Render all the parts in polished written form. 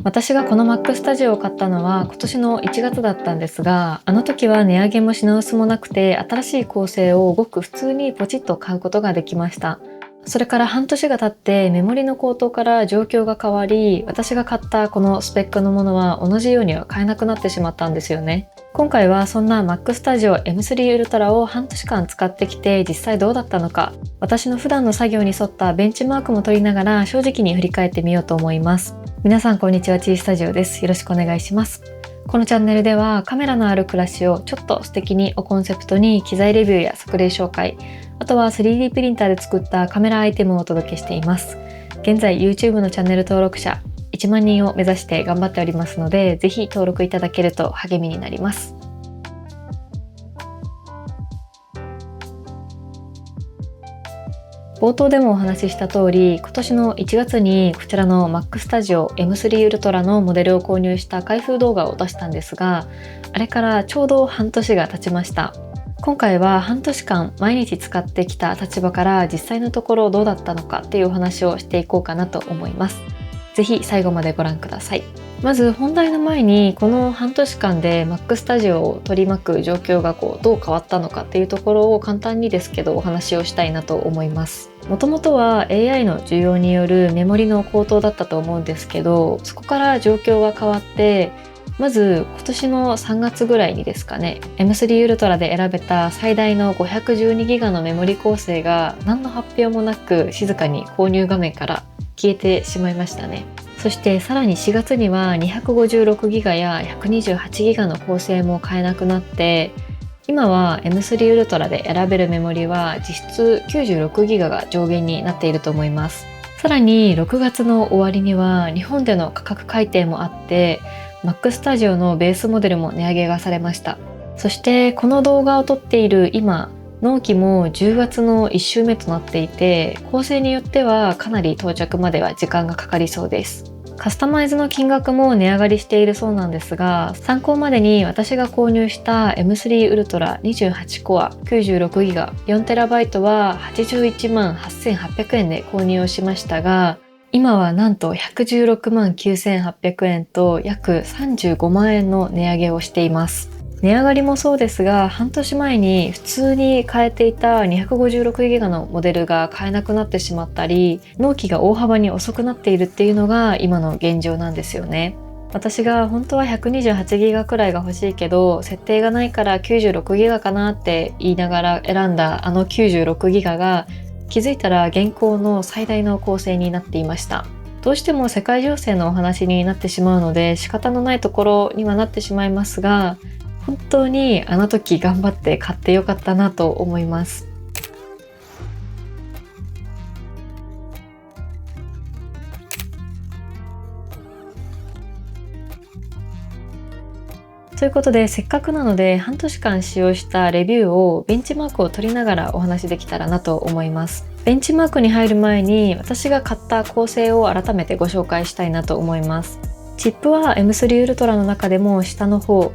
私がこの Mac Studio を買ったのは今年の1月だったんですが、あの時は値上げも品薄もなくて、新しい構成をごく普通にポチッと買うことができました。それから半年が経ってメモリの高騰から状況が変わり、私が買ったこのスペックのものは同じようには買えなくなってしまったんですよね。今回はそんな Mac Studio M3 Ultra を半年間使ってきて実際どうだったのか、私の普段の作業に沿ったベンチマークも取りながら正直に振り返ってみようと思います。皆さんこんにちは、T スタジオです。よろしくお願いします。このチャンネルではカメラのある暮らしをちょっと素敵にをコンセプトに機材レビューや作例紹介、あとは 3D プリンターで作ったカメラアイテムをお届けしています。現在 YouTube のチャンネル登録者1万人を目指して頑張っておりますので、ぜひ登録いただけると励みになります。冒頭でもお話しした通り、今年の1月にこちらの Mac Studio M3 Ultra のモデルを購入した開封動画を出したんですが、あれからちょうど半年が経ちました。今回は半年間毎日使ってきた立場から実際のところどうだったのかっていうお話をしていこうかなと思います。ぜひ最後までご覧ください。まず本題の前に、この半年間で Mac Studio を取り巻く状況がどう変わったのかっていうところを簡単にですけどお話をしたいなと思います。もともとは AI の需要によるメモリの高騰だったと思うんですけど、そこから状況が変わって、まず今年の3月ぐらいにですかね、M3 Ultra で選べた最大の 512GB のメモリ構成が何の発表もなく静かに購入画面から消えてしまいましたね。そしてさらに4月には 256GB や 128GB の構成も買えなくなって、今は M3 Ultra で選べるメモリは実質 96GB が上限になっていると思います。さらに6月の終わりには日本での価格改定もあって、Mac Studio のベースモデルも値上げがされました。そしてこの動画を撮っている今、納期も10月の1週目となっていて、構成によってはかなり到着までは時間がかかりそうです。カスタマイズの金額も値上がりしているそうなんですが、参考までに私が購入した M3 Ultra 28コア 96GB 4TB は81万8800円で購入をしましたが、今はなんと116万9800円と約35万円の値上げをしています。値上がりもそうですが、半年前に普通に買えていた 256GB のモデルが買えなくなってしまったり、納期が大幅に遅くなっているっていうのが今の現状なんですよね。私が本当は 128GB くらいが欲しいけど、設定がないから 96GB かなって言いながら選んだあの 96GB が気づいたら現行の最大の構成になっていました。どうしても世界情勢のお話になってしまうので仕方のないところにはなってしまいますが、本当にあの時頑張って買ってよかったなと思います。ということで、せっかくなので半年間使用したレビューをベンチマークを取りながらお話できたらなと思います。ベンチマークに入る前に私が買った構成を改めてご紹介したいなと思います。チップは M3 Ultra の中でも下の方、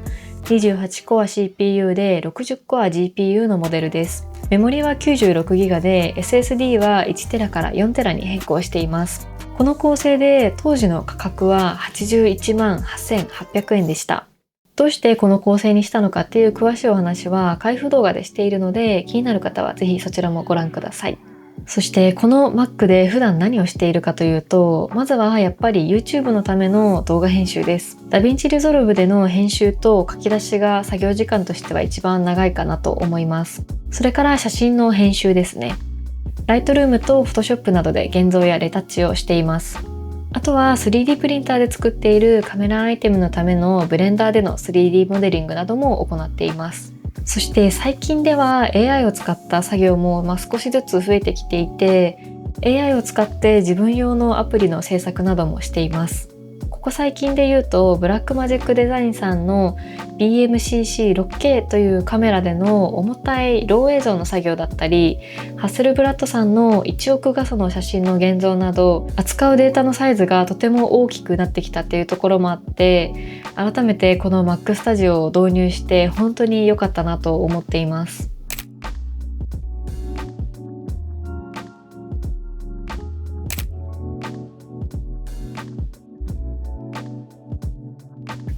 28コア CPU で60コア GPU のモデルです。メモリは 96GB で SSD は 1TB から 4TB に変更しています。この構成で当時の価格は81万8800円でした。どうしてこの構成にしたのかっていう詳しいお話は開封動画でしているので、気になる方はぜひそちらもご覧ください。そしてこの Mac で普段何をしているかというと、まずはやっぱり YouTube のための動画編集です。DaVinci Resolve での編集と書き出しが作業時間としては一番長いかなと思います。それから写真の編集ですね。Lightroom と Photoshop などで現像やレタッチをしています。あとは 3D プリンターで作っているカメラアイテムのためのブレンダーでの 3D モデリングなども行っています。そして最近では AI を使った作業も少しずつ増えてきていて、 AI を使って自分用のアプリの制作などもしています。ここ最近で言うとブラックマジックデザインさんの BMCC6K というカメラでの重たいロー映像の作業だったり、ハッセルブラッドさんの1億画素の写真の現像など、扱うデータのサイズがとても大きくなってきたっていうところもあって、改めてこの Mac Studio を導入して本当に良かったなと思っています。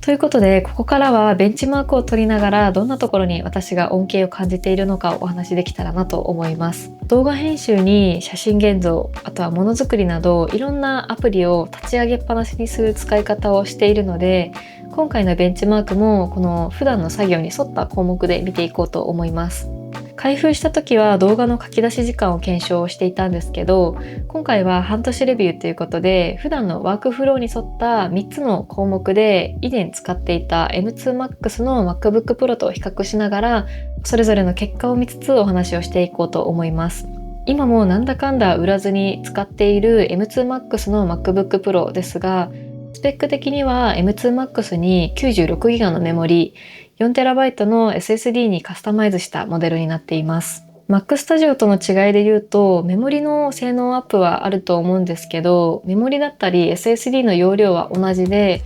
ということで、ここからはベンチマークを取りながらどんなところに私が恩恵を感じているのかをお話しできたらなと思います。動画編集に写真現像、あとはものづくりなどいろんなアプリを立ち上げっぱなしにする使い方をしているので、今回のベンチマークもこの普段の作業に沿った項目で見ていこうと思います。開封した時は動画の書き出し時間を検証していたんですけど、今回は半年レビューということで、普段のワークフローに沿った3つの項目で以前使っていた M2Max の MacBook Pro と比較しながら、それぞれの結果を見つつお話をしていこうと思います。今もなんだかんだ売らずに使っている M2Max の MacBook Pro ですが、スペック的には M2Max に 96GB のメモリ、4TB の SSD にカスタマイズしたモデルになっています。Mac Studio との違いで言うと、メモリの性能アップはあると思うんですけど、メモリだったり SSD の容量は同じで、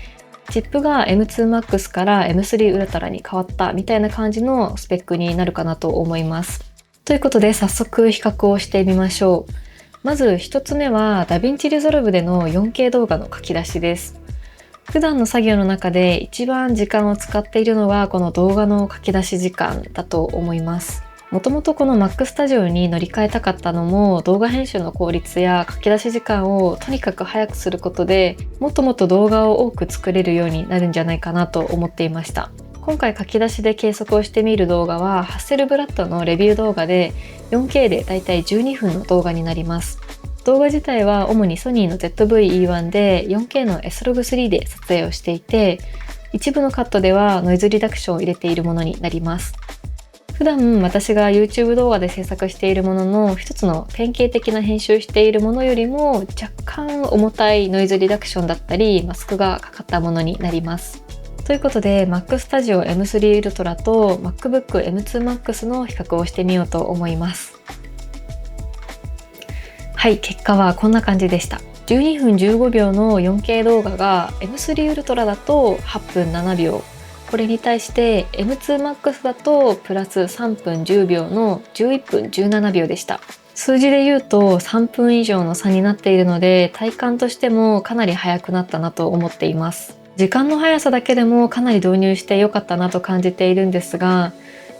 チップが M2Max から M3 Ultra に変わったみたいな感じのスペックになるかなと思います。ということで早速比較をしてみましょう。まず一つ目は DaVinci Resolve での 4K 動画の書き出しです。普段の作業の中で一番時間を使っているのはこの動画の書き出し時間だと思います。もともとこの Mac Studio に乗り換えたかったのも、動画編集の効率や書き出し時間をとにかく早くすることで、もっともっと動画を多く作れるようになるんじゃないかなと思っていました。今回書き出しで計測をしてみる動画はハッセルブラッドのレビュー動画で 4K でだいたい12分の動画になります。動画自体は主にソニーの ZV-E1 で 4K の S-Log3 で撮影をしていて、一部のカットではノイズリダクションを入れているものになります。普段私が YouTube 動画で制作しているものの一つの典型的な編集しているものよりも若干重たいノイズリダクションだったりマスクがかかったものになります。ということで Mac Studio M3 Ultra と MacBook M2 Max の比較をしてみようと思います。はい、結果はこんな感じでした。12分15秒の 4K 動画が M3 Ultra だと8分7秒。これに対して M2Max だとプラス3分10秒の11分17秒でした。数字で言うと3分以上の差になっているので、体感としてもかなり速くなったなと思っています。時間の速さだけでもかなり導入して良かったなと感じているんですが、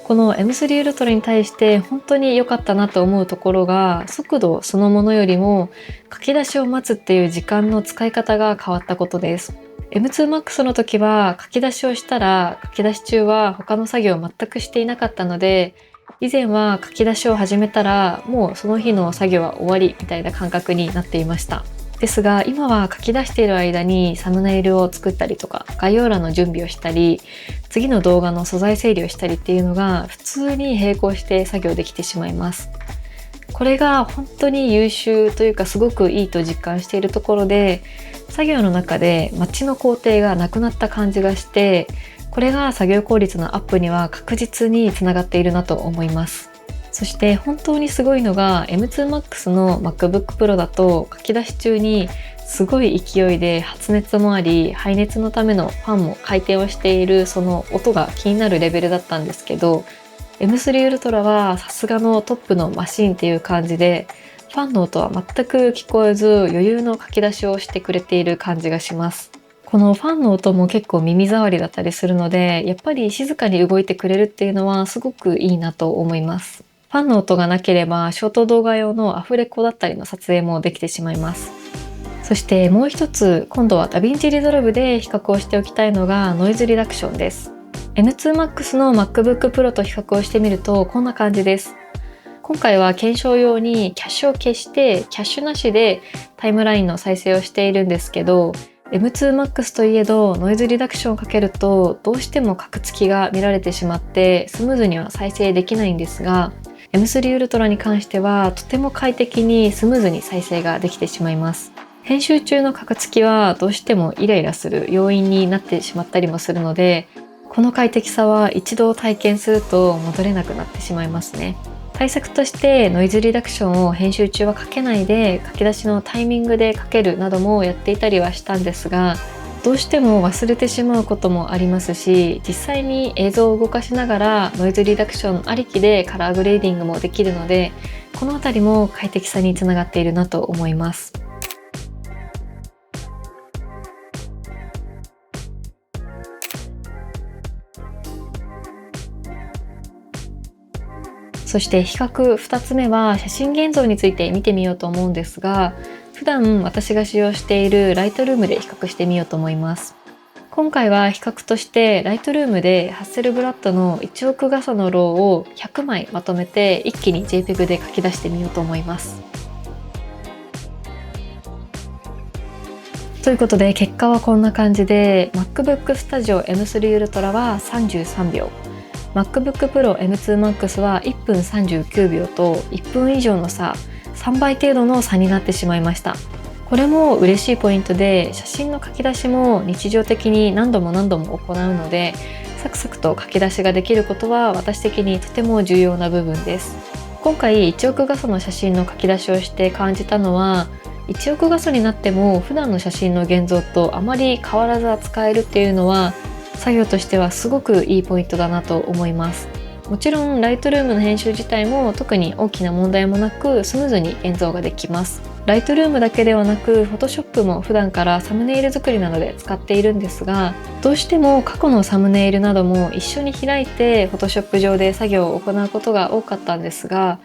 この M3 Ultra に対して本当に良かったなと思うところが、速度そのものよりも書き出しを待つっていう時間の使い方が変わったことです。M2Max の時は書き出しをしたら、書き出し中は他の作業を全くしていなかったので、以前は書き出しを始めたらもうその日の作業は終わりみたいな感覚になっていました。ですが今は書き出している間にサムネイルを作ったりとか概要欄の準備をしたり、次の動画の素材整理をしたりっていうのが普通に並行して作業できてしまいます。これが本当に優秀というかすごくいいと実感しているところで、作業の中で待ちの工程がなくなった感じがして、これが作業効率のアップには確実につながっているなと思います。そして本当にすごいのが M2Max の MacBook Pro だと書き出し中にすごい勢いで発熱もあり、排熱のためのファンも回転をしている、その音が気になるレベルだったんですけど、M3 Ultra はさすがのトップのマシンっていう感じで、ファンの音は全く聞こえず余裕の書き出しをしてくれている感じがします。このファンの音も結構耳障りだったりするので、やっぱり静かに動いてくれるっていうのはすごくいいなと思います。ファンの音がなければショート動画用のアフレコだったりの撮影もできてしまいます。そしてもう一つ、今度は DaVinci Resolve で比較をしておきたいのがノイズリダクションです。M2Max の MacBook Pro と比較をしてみるとこんな感じです。今回は検証用にキャッシュを消してキャッシュなしでタイムラインの再生をしているんですけど、M2Max といえどノイズリダクションをかけるとどうしてもカクつきが見られてしまってスムーズには再生できないんですが、M3 Ultra に関してはとても快適にスムーズに再生ができてしまいます。編集中のカクつきはどうしてもイライラする要因になってしまったりもするので、この快適さは一度体験すると戻れなくなってしまいますね。対策としてノイズリダクションを編集中はかけないで書き出しのタイミングでかけるなどもやっていたりはしたんですが、どうしても忘れてしまうこともありますし、実際に映像を動かしながらノイズリダクションありきでカラーグレーディングもできるので、このあたりも快適さにつながっているなと思います。そして比較2つ目は写真現像について見てみようと思うんですが、普段私が使用しているライトルームで比較してみようと思います。今回は比較としてライトルームでハッセルブラッドの1億画素のローを100枚まとめて一気に JPEG で書き出してみようと思います。ということで結果はこんな感じで MacBook Studio M3 Ultra は33秒、MacBook Pro M2 Max は1分39秒と1分以上の差、3倍程度の差になってしまいました。これも嬉しいポイントで、写真の書き出しも日常的に何度も何度も行うので、サクサクと書き出しができることは私的にとても重要な部分です。今回1億画素の写真の書き出しをして感じたのは、1億画素になっても普段の写真の現像とあまり変わらず扱えるっていうのは、作業としてはすごくいいポイントだなと思います。もちろんライトルームの編集自体も特に大きな問題もなくスムーズに現像ができます。ライトルームだけではなく Photoshop も普段からサムネイル作りなどで使っているんですが、どうしても過去のサムネイルなども一緒に開いて Photoshop 上で作業を行うことが多かったんですが、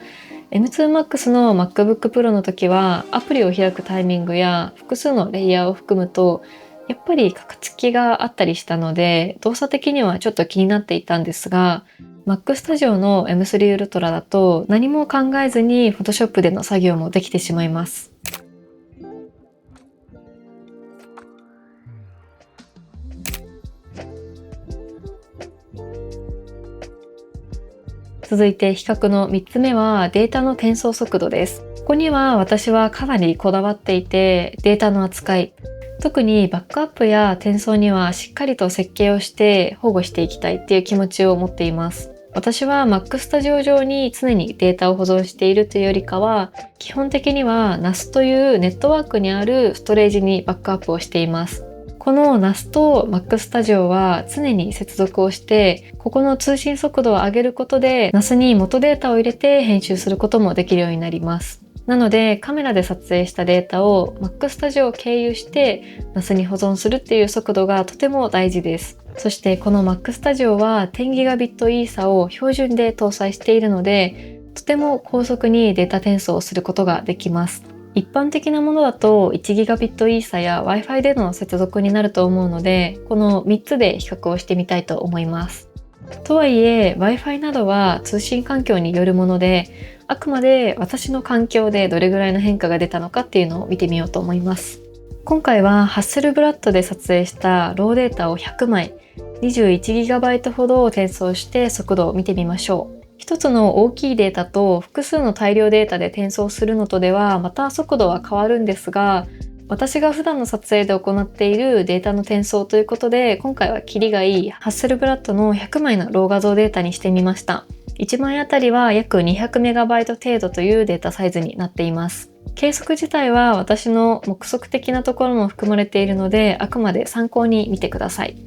M2 Max の MacBook Pro の時はアプリを開くタイミングや複数のレイヤーを含むとやっぱりカクつきがあったりしたので、動作的にはちょっと気になっていたんですが、Mac Studio の M3 Ultra だと何も考えずに Photoshop での作業もできてしまいます。続いて比較の3つ目はデータの転送速度です。ここには私はかなりこだわっていて、データの扱い、特にバックアップや転送にはしっかりと設計をして保護していきたいっていう気持ちを持っています。私は Mac Studio 上に常にデータを保存しているというよりかは、基本的には NAS というネットワークにあるストレージにバックアップをしています。この NAS と Mac Studio は常に接続をして、ここの通信速度を上げることで NAS に元データを入れて編集することもできるようになります。なのでカメラで撮影したデータを Mac Studio を経由して NAS に保存するっていう速度がとても大事です。そしてこの Mac Studio は 10GB イーサを標準で搭載しているので、とても高速にデータ転送をすることができます。一般的なものだと 1GB イーサや Wi-Fi での接続になると思うので、この3つで比較をしてみたいと思います。とはいえ Wi-Fi などは通信環境によるもので、あくまで私の環境でどれぐらいの変化が出たのかっていうのを見てみようと思います。今回はハッセルブラッドで撮影したローデータを100枚 21GB ほどを転送して速度を見てみましょう。一つの大きいデータと複数の大量データで転送するのとではまた速度は変わるんですが、私が普段の撮影で行っているデータの転送ということで、今回はキリがいいハッセルブラッドの100枚のロー画像データにしてみました。1枚あたりは約 200MB 程度というデータサイズになっています。計測自体は私の目測的なところも含まれているので、あくまで参考に見てください。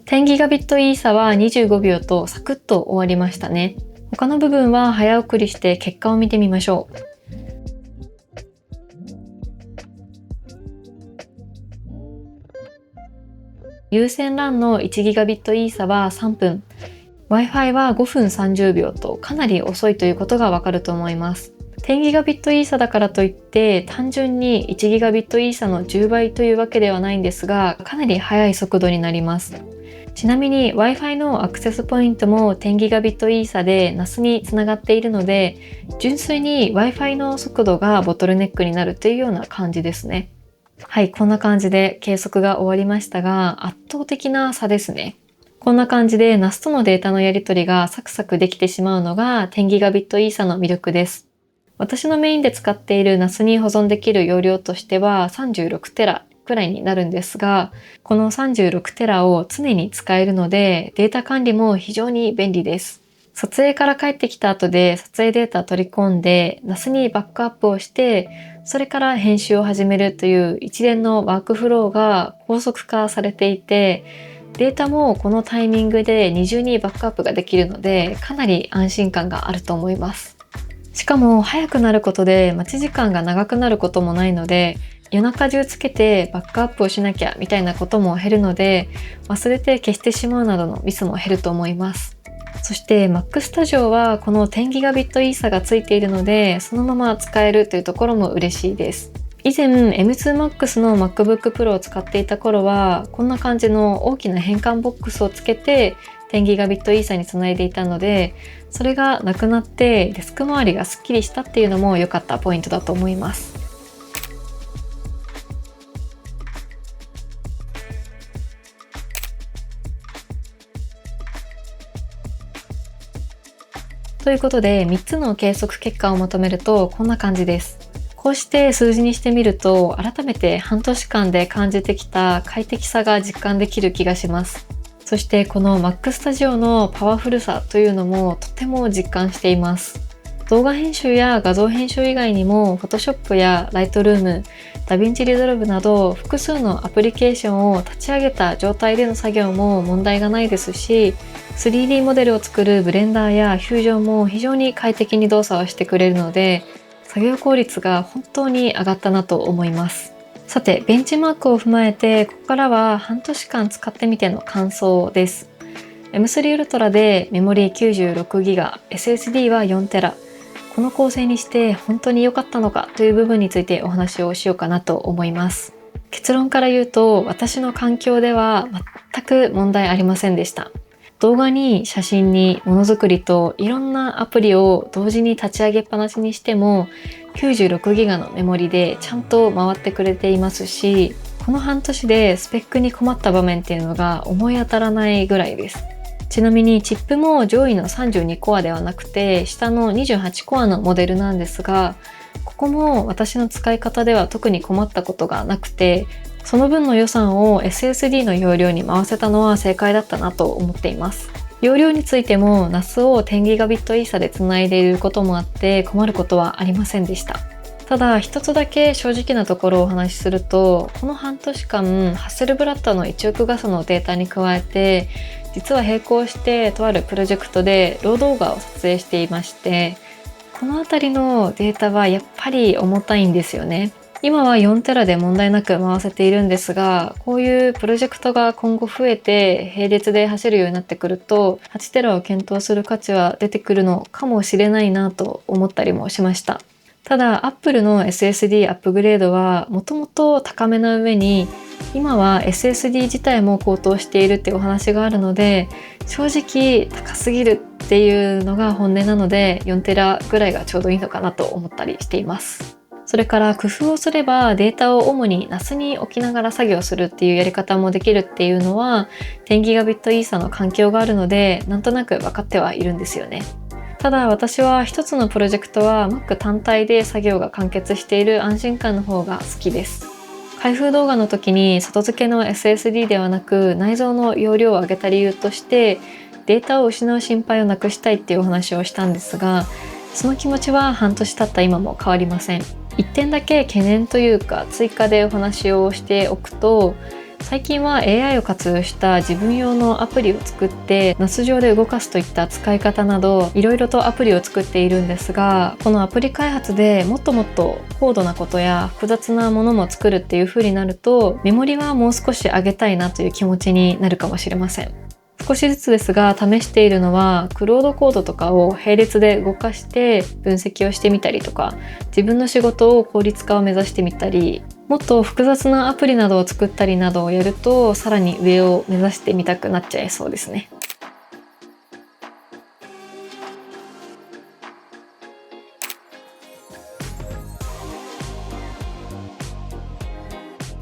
10GB イーサは25秒とサクッと終わりましたね。他の部分は早送りして結果を見てみましょう。有線 LAN の 1GB イーサは3分、Wi-Fi は5分30秒とかなり遅いということがわかると思います。10GB イーサだからといって単純に 1GB イーサの10倍というわけではないんですが、かなり速い速度になります。ちなみに Wi-Fi のアクセスポイントも 10GB イーサで NAS につながっているので、純粋に Wi-Fi の速度がボトルネックになるというような感じですね。はい、こんな感じで計測が終わりましたが、圧倒的な差ですね。こんな感じで NAS とのデータのやり取りがサクサクできてしまうのが 10GB イーサの魅力です。私のメインで使っている NAS に保存できる容量としては36テラくらいになるんですが、この36テラを常に使えるのでデータ管理も非常に便利です。撮影から帰ってきた後で撮影データ取り込んで NAS にバックアップをして、それから編集を始めるという一連のワークフローが高速化されていて、データもこのタイミングで二重にバックアップができるので、かなり安心感があると思います。しかも早くなることで待ち時間が長くなることもないので、夜中中つけてバックアップをしなきゃみたいなことも減るので、忘れて消してしまうなどのミスも減ると思います。そして Mac Studio はこの 10GB イーサがついているので、そのまま使えるというところも嬉しいです。以前 M2Max の MacBook Pro を使っていた頃は、こんな感じの大きな変換ボックスをつけて 10GB イーサにつないでいたので、それがなくなってデスク周りがすっきりしたっていうのも良かったポイントだと思います。ということで、3つの計測結果をまとめるとこんな感じです。こうして数字にしてみると、改めて半年間で感じてきた快適さが実感できる気がします。そしてこの Mac Studio のパワフルさというのもとても実感しています。動画編集や画像編集以外にも Photoshop や Lightroom、DaVinci Resolve など複数のアプリケーションを立ち上げた状態での作業も問題がないですし、3D モデルを作る Blender や Fusion も非常に快適に動作をしてくれるので、作業効率が本当に上がったなと思います。さて、ベンチマークを踏まえて、ここからは半年間使ってみての感想です。M3 Ultra でメモリ 96GB、SSD は 4TB。この構成にして本当に良かったのかという部分についてお話をしようかなと思います。結論から言うと、私の環境では全く問題ありませんでした。動画に写真にものづくりといろんなアプリを同時に立ち上げっぱなしにしても 96GB のメモリでちゃんと回ってくれていますし、この半年でスペックに困った場面っていうのが思い当たらないぐらいです。ちなみにチップも上位の32コアではなくて下の28コアのモデルなんですが、ここも私の使い方では特に困ったことがなくて、その分の予算を SSD の容量に回せたのは正解だったなと思っています。容量についても NAS を 10GB イーサでつないでいることもあって困ることはありませんでした。ただ一つだけ正直なところをお話しすると、この半年間ハッセルブラッドの1億画素のデータに加えて、実は並行してとあるプロジェクトでロー動画を撮影していまして、このあたりのデータはやっぱり重たいんですよね。今は 4TB で問題なく回せているんですが、こういうプロジェクトが今後増えて並列で走るようになってくると 8TB を検討する価値は出てくるのかもしれないなと思ったりもしました。ただ Apple の SSD アップグレードはもともと高めな上に、今は SSD 自体も高騰しているっていうお話があるので、正直高すぎるっていうのが本音なので 4TB ぐらいがちょうどいいのかなと思ったりしています。それから工夫をすればデータを主に NAS に置きながら作業するっていうやり方もできるっていうのは 10GB イーサの環境があるのでなんとなく分かってはいるんですよね。ただ私は一つのプロジェクトは Mac 単体で作業が完結している安心感の方が好きです。開封動画の時に外付けの SSD ではなく内蔵の容量を上げた理由としてデータを失う心配をなくしたいっていうお話をしたんですが、その気持ちは半年経った今も変わりません。一点だけ懸念というか追加でお話をしておくと、最近は AI を活用した自分用のアプリを作って NAS 上で動かすといった使い方などいろいろとアプリを作っているんですが、このアプリ開発でもっともっと高度なことや複雑なものも作るっていう風になると、メモリはもう少し上げたいなという気持ちになるかもしれません。少しずつですが試しているのはクロードコードとかを並列で動かして分析をしてみたりとか、自分の仕事を効率化を目指してみたり、もっと複雑なアプリなどを作ったりなどをやるとさらに上を目指してみたくなっちゃいそうですね。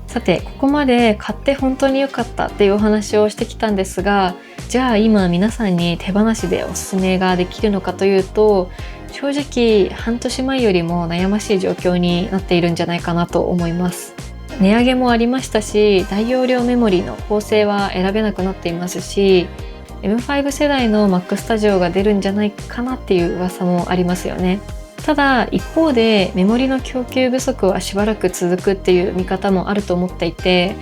さて、ここまで買って本当に良かったっていうお話をしてきたんですが、じゃあ今皆さんに手放しでおすすめができるのかというと、正直半年前よりも悩ましい状況になっているんじゃないかなと思います。値上げもありましたし、大容量メモリの構成は選べなくなっていますし、M5 世代の Mac Studio が出るんじゃないかなっていう噂もありますよね。ただ一方でメモリの供給不足はしばらく続くっていう見方もあると思っていて、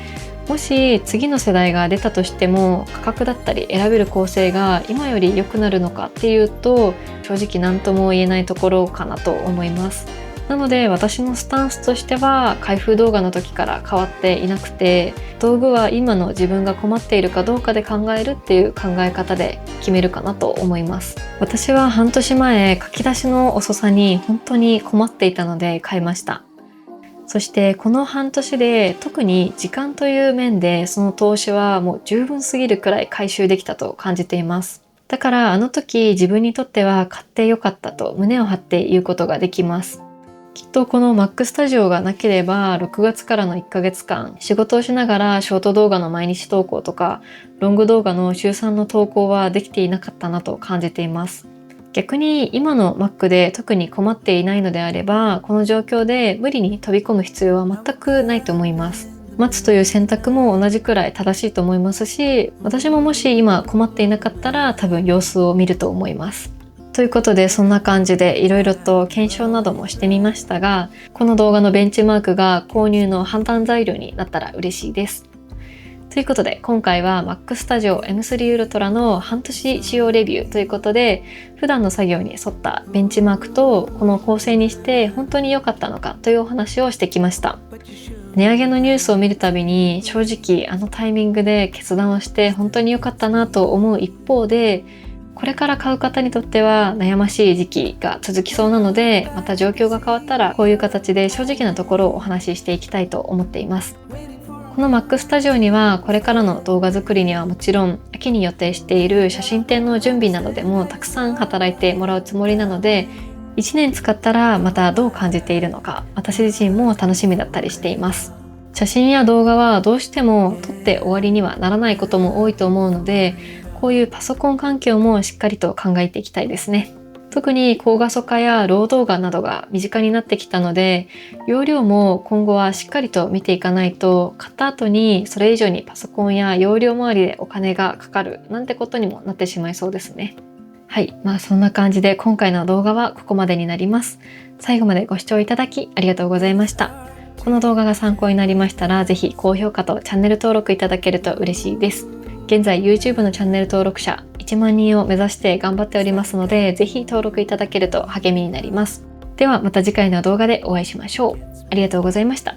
もし次の世代が出たとしても価格だったり選べる構成が今より良くなるのかっていうと、正直何とも言えないところかなと思います。なので私のスタンスとしては開封動画の時から変わっていなくて、道具は今の自分が困っているかどうかで考えるっていう考え方で決めるかなと思います。私は半年前書き出しの遅さに本当に困っていたので買いました。そしてこの半年で特に時間という面でその投資はもう十分すぎるくらい回収できたと感じています。だからあの時自分にとっては買ってよかったと胸を張って言うことができます。きっとこの Mac Studio がなければ6月からの1ヶ月間仕事をしながらショート動画の毎日投稿とかロング動画の週3の投稿はできていなかったなと感じています。逆に今の Mac で特に困っていないのであればこの状況で無理に飛び込む必要は全くないと思います。待つという選択も同じくらい正しいと思いますし、私ももし今困っていなかったら多分様子を見ると思います。ということでそんな感じでいろいろと検証などもしてみましたが、この動画のベンチマークが購入の判断材料になったら嬉しいです。ということで今回は Mac Studio M3 Ultra の半年使用レビューということで、普段の作業に沿ったベンチマークとこの構成にして本当に良かったのかというお話をしてきました。値上げのニュースを見るたびに正直あのタイミングで決断をして本当に良かったなと思う一方で、これから買う方にとっては悩ましい時期が続きそうなので、また状況が変わったらこういう形で正直なところをお話ししていきたいと思っています。この Mac Studio にはこれからの動画作りにはもちろん秋に予定している写真展の準備などでもたくさん働いてもらうつもりなので、1年使ったらまたどう感じているのか私自身も楽しみだったりしています。写真や動画はどうしても撮って終わりにはならないことも多いと思うので、こういうパソコン環境もしっかりと考えていきたいですね。特に高画素化やロー動画などが身近になってきたので、容量も今後はしっかりと見ていかないと、買った後にそれ以上にパソコンや容量周りでお金がかかるなんてことにもなってしまいそうですね。はい、そんな感じで今回の動画はここまでになります。最後までご視聴いただきありがとうございました。この動画が参考になりましたら、ぜひ高評価とチャンネル登録いただけると嬉しいです。現在 YouTube のチャンネル登録者1万人を目指して頑張っておりますので、ぜひ登録いただけると励みになります。ではまた次回の動画でお会いしましょう。ありがとうございました。